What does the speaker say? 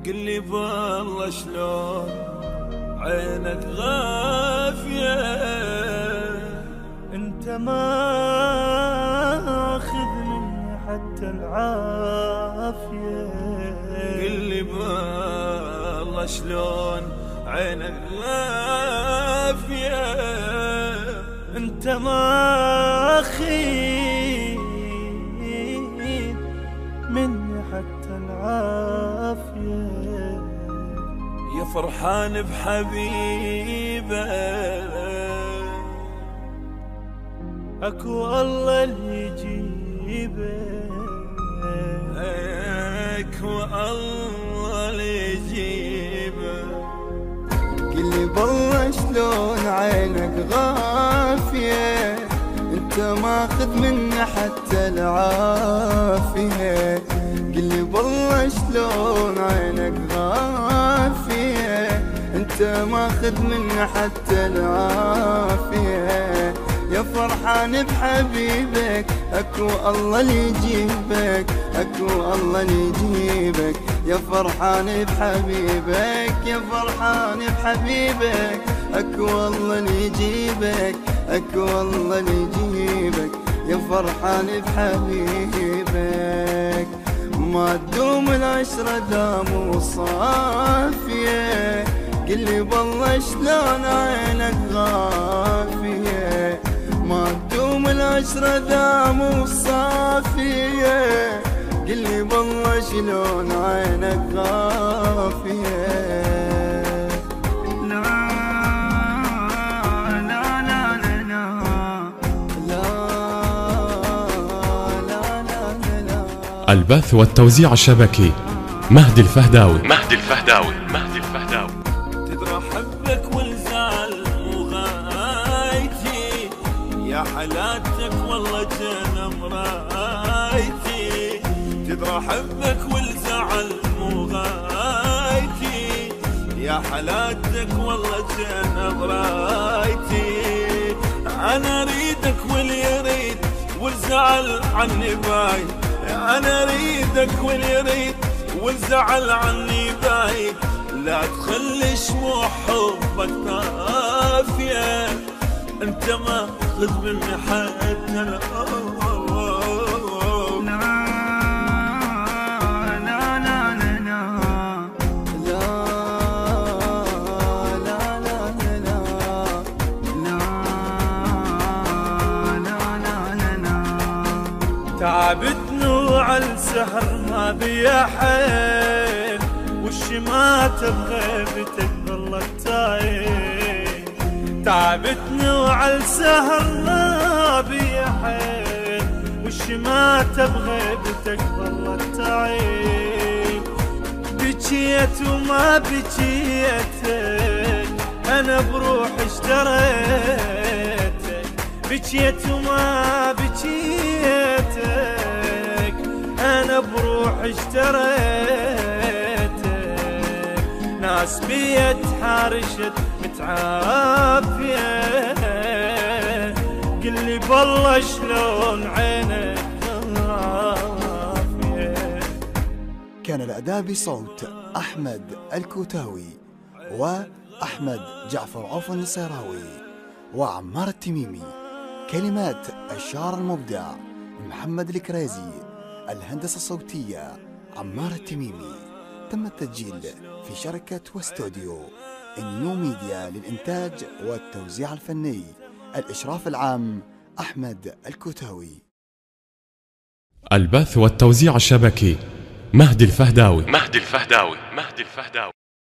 قل لي بالله شلون عينك غافية، انت ما اخذ مني حتى العافية. قل لي بالله شلون عينك غافية، انت ما اخذ مني حتى العافية. يا فرحان بحبيبه اكو الله اللي يجيبه، اكو الله اللي يجيبه. قل لي بالله شلون عينك غافية، انت ماخذ منا حتى العافية. قل لي بالله شلون عينك غافية، انت ماخذ منا حتى العافية. يا فرحان بحبيبك اكو الله اللي يجيبك، اكو الله اللي يجيبك. يا فرحان بحبيبك، يا فرحان بحبيبك، اكو الله اللي يجيبك، اكو الله اللي يجيبك. يا فرحان بحبيبك ما تدوم العشرة دام وصافية. قل لي بالله شلون عينك غافية، ما تدوم العشرة دام وصافية. قل لي بالله شلون عينك غافية. البث والتوزيع الشبكي مهدي الفهداوي. تدرى حبك والزعل مو غايتي، يا حلاتك والله جنى مرايتي. تدرى حبك والزعل مو غايتي، يا حلاتك والله جنى مرايتي. انا اريدك واللي يريد والزعل عني بايد، انا اريدك واللي يريد والزعل عني بايد. لا تخلي شموع حبك طافية، انت ما خذ مني حتى تعبتني وعلى السهر ما بيا حيل، والشمات بغيبتك ظلت تايه. تعبتني وعلى السهر ما بيا حيل، والشمات بغيبتك ظلت تعيب. بكيت وما بكيتك انا بروحي اشتريتك، بكيت وما بكيتك انا بروحي اشتريتك. ناس بيا تحارشت متعافية، قل لي بالله شلون عينك غافية. كان الأداء بصوت أحمد الكوتاوي وأحمد جعفر عوف النصيراوي وعمار التميمي. كلمات الشاعر المبدع محمد الكريزي. الهندسة الصوتية عمار التميمي. تم التسجيل في شركة واستوديو النيو ميديا للإنتاج والتوزيع الفني. الإشراف العام أحمد الكوتاوي. البث والتوزيع الشبكي مهدي الفهداوي.